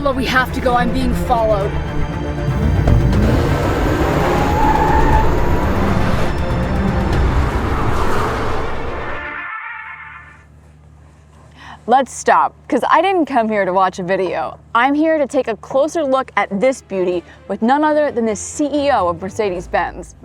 Ola, we have to go. I'm being followed. Let's stop, because I didn't come here to watch a video. I'm here to take a closer look at this beauty with none other than the CEO of Mercedes-Benz.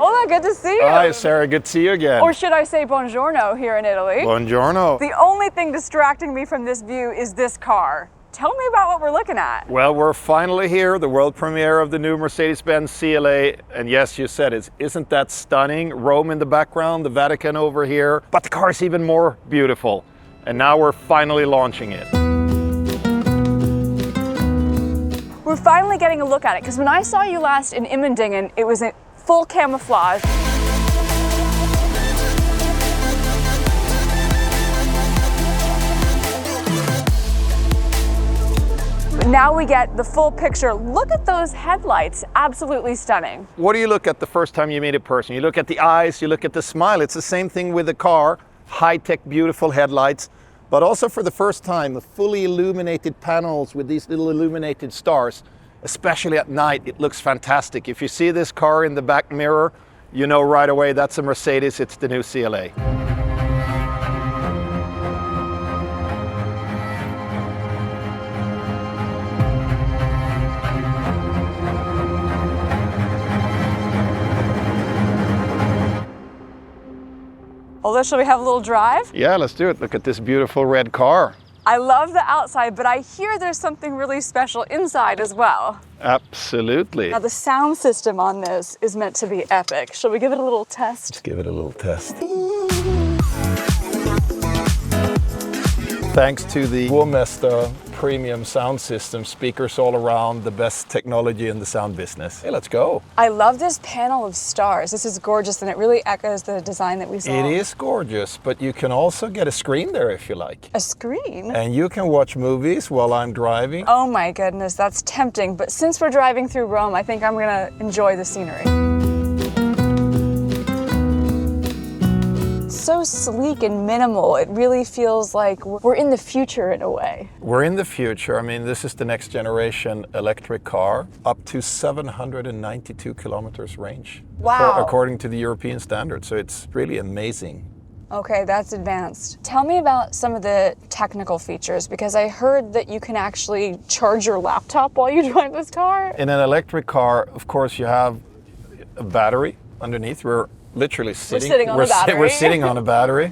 Ola, good to see you. Hi, Sarah, good to see you again. Or should I say buongiorno here in Italy? Buongiorno. The only thing distracting me from this view is this car. Tell me about what we're looking at. Well, we're finally here, the world premiere of the new Mercedes-Benz CLA. And yes, you said it. Isn't that stunning? Rome in the background, the Vatican over here. But the car is even more beautiful. And now we're finally launching it. We're finally getting a look at it, because when I saw you last in Immendingen, it was in full camouflage. Now we get the full picture. Look at those headlights, absolutely stunning. What do you look at the first time you meet a person? You look at the eyes, you look at the smile. It's the same thing with the car. High-tech, beautiful headlights, but also for the first time, the fully illuminated panels with these little illuminated stars. Especially at night, it looks fantastic. If you see this car in the back mirror, you know right away that's a Mercedes, it's the new CLA. Ola, shall we have a little drive? Yeah, let's do it. Look at this beautiful red car. I love the outside, but I hear there's something really special inside as well. Absolutely. Now the sound system on this is meant to be epic. Shall we give it a little test? Let's give it a little test. Thanks to the Buongiorno premium sound system, speakers all around, the best technology in the sound business. Hey, let's go. I love this panel of stars. This is gorgeous, and it really echoes the design that we saw. It is gorgeous, but you can also get a screen there if you like. A screen? And you can watch movies while I'm driving. Oh my goodness, that's tempting. But since we're driving through Rome, I think I'm gonna enjoy the scenery. So sleek and minimal. It really feels like we're in the future in a way. We're in the future. I mean, this is the next generation electric car, up to 792 kilometers range. Wow. According to the European standard. So it's really amazing. Okay, that's advanced. Tell me about some of the technical features, because I heard that you can actually charge your laptop while you drive this car. In an electric car, of course, you have a battery underneath. We're literally sitting on a battery. We're sitting on a battery.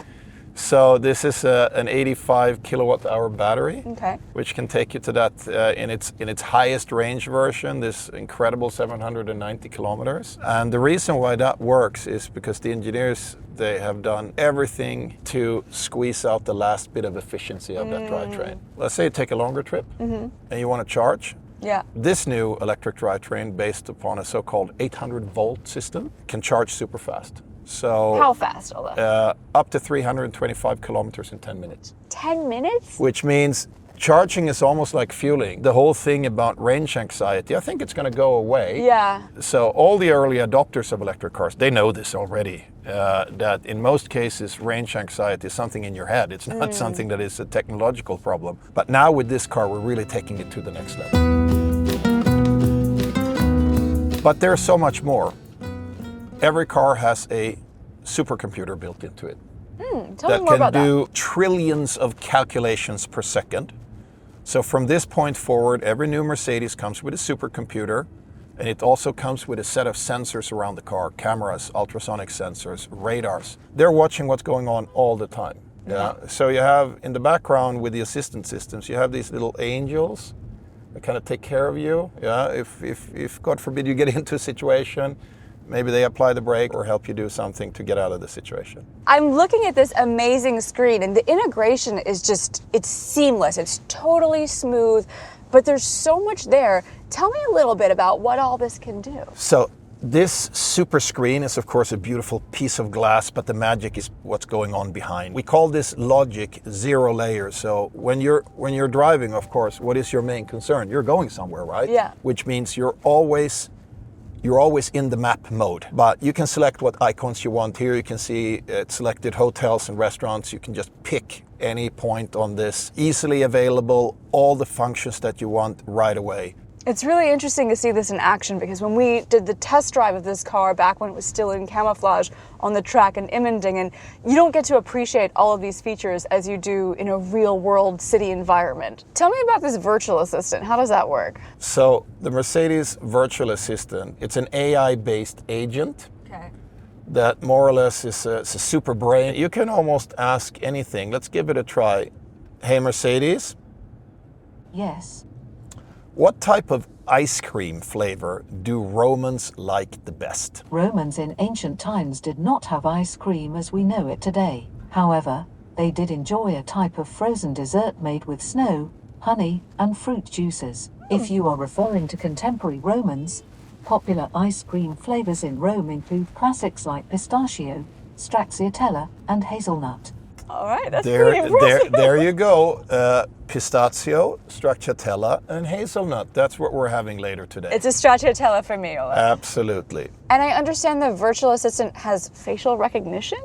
So this is an 85 kilowatt hour battery, okay, which can take you to that in its highest range version, this incredible 790 kilometers. And the reason why that works is because the engineers, they have done everything to squeeze out the last bit of efficiency of that drivetrain. Let's say you take a longer trip and you want to charge. Yeah. This new electric drivetrain, based upon a so-called 800-volt system, can charge super fast. So how fast, Ola? Up to 325 kilometers in 10 minutes. 10 minutes? Which means charging is almost like fueling. The whole thing about range anxiety, I think it's going to go away. Yeah. So all the early adopters of electric cars, they know this already, that in most cases range anxiety is something in your head. It's not something that is a technological problem. But now with this car, we're really taking it to the next level. But there's so much more. Every car has a supercomputer built into it. Tell me more about that can do trillions of calculations per second. So from this point forward, every new Mercedes comes with a supercomputer, and it also comes with a set of sensors around the car, cameras, ultrasonic sensors, radars. They're watching what's going on all the time. Yeah. So you have in the background with the assistant systems, you have these little angels that kind of take care of you. Yeah. If God forbid you get into a situation, maybe they apply the brake or help you do something to get out of the situation. I'm looking at this amazing screen, and the integration is just, it's seamless. It's totally smooth, but there's so much there. Tell me a little bit about what all this can do. So this super screen is of course a beautiful piece of glass, but the magic is what's going on behind. We call this logic 0 layers. So when you're driving, of course, what is your main concern? You're going somewhere, right? Yeah. Which means you're always you're always in the map mode, but you can select what icons you want. Here you can see selected hotels and restaurants. You can just pick any point on this, easily available, all the functions that you want right away. It's really interesting to see this in action, because when we did the test drive of this car back when it was still in camouflage on the track in Immendingen, you don't get to appreciate all of these features as you do in a real world city environment. Tell me about this virtual assistant. How does that work? So the Mercedes virtual assistant, it's an AI-based agent. Okay. That more or less is a super brain. You can almost ask anything. Let's give it a try. Hey Mercedes. Yes. What type of ice cream flavor do Romans like the best? Romans in ancient times did not have ice cream as we know it today. However, they did enjoy a type of frozen dessert made with snow, honey, and fruit juices. If you are referring to contemporary Romans, popular ice cream flavors in Rome include classics like pistachio, stracciatella, and hazelnut. All right, that's pretty impressive. There you go. Pistachio, stracciatella, and hazelnut. That's what we're having later today. It's a stracciatella for me, Ola. Absolutely. And I understand the virtual assistant has facial recognition?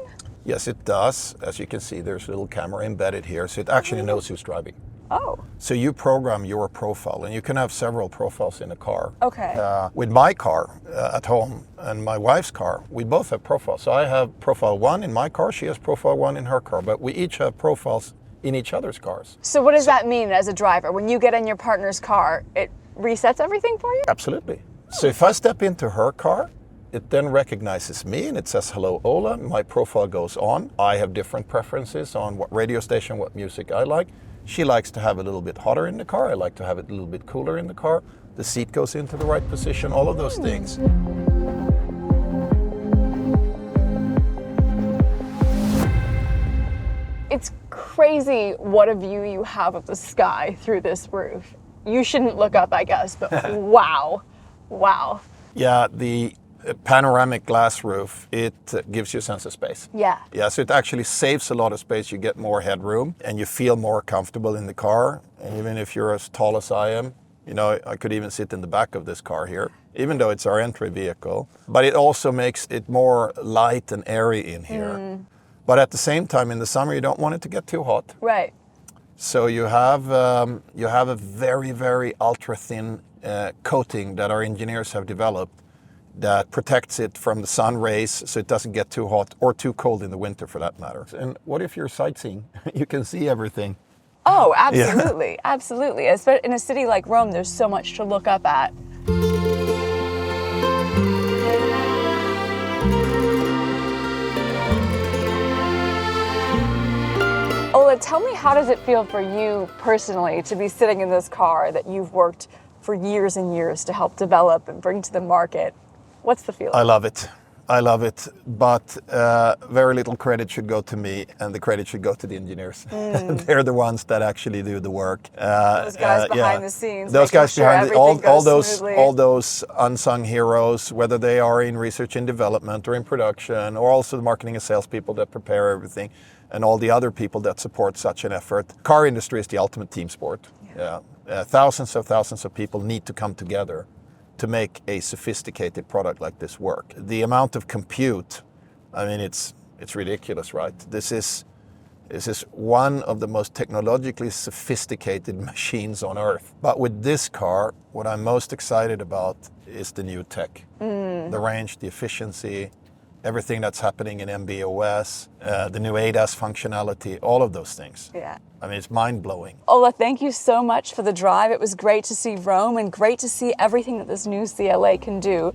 Yes, it does. As you can see, there's a little camera embedded here, so it actually knows who's driving. Oh. So you program your profile, and you can have several profiles in a car. Okay. With my car at home and my wife's car, we both have profiles. So I have profile 1 in my car, she has profile 1 in her car, but we each have profiles in each other's cars. So what does that mean as a driver? When you get in your partner's car, it resets everything for you? Absolutely. So if I step into her car, it then recognizes me and it says, hello, Ola. My profile goes on. I have different preferences on what radio station, what music I like. She likes to have it a little bit hotter in the car. I like to have it a little bit cooler in the car. The seat goes into the right position, all of those things. It's crazy what a view you have of the sky through this roof. You shouldn't look up, I guess, but wow. Wow. Yeah, the panoramic glass roof, it gives you a sense of space. Yeah. Yeah, so it actually saves a lot of space. You get more headroom and you feel more comfortable in the car. And even if you're as tall as I am, you know, I could even sit in the back of this car here, even though it's our entry vehicle. But it also makes it more light and airy in here. But at the same time, in the summer, you don't want it to get too hot. Right. So you have a very, very ultra thin coating that our engineers have developed that protects it from the sun rays so it doesn't get too hot or too cold in the winter for that matter. And what if you're sightseeing? You can see everything. Oh, absolutely. Yeah. Absolutely. In a city like Rome, there's so much to look up at. Ola, tell me, how does it feel for you personally to be sitting in this car that you've worked for years and years to help develop and bring to the market? What's the feeling? I love it. I love it, but very little credit should go to me, and the credit should go to the engineers. They're the ones that actually do the work. Those guys behind the scenes. Those guys sure behind all those those unsung heroes, whether they are in research and development or in production, or also the marketing and sales people that prepare everything, and all the other people that support such an effort. Car industry is the ultimate team sport. Yeah. Thousands of people need to come together to make a sophisticated product like this work. The amount of compute, I mean, it's ridiculous, right? This is one of the most technologically sophisticated machines on Earth. But with this car, what I'm most excited about is the new tech. The range, the efficiency, everything that's happening in MB.OS, the new ADAS functionality, all of those things. Yeah. I mean, it's mind-blowing. Ola, thank you so much for the drive. It was great to see Rome and great to see everything that this new CLA can do.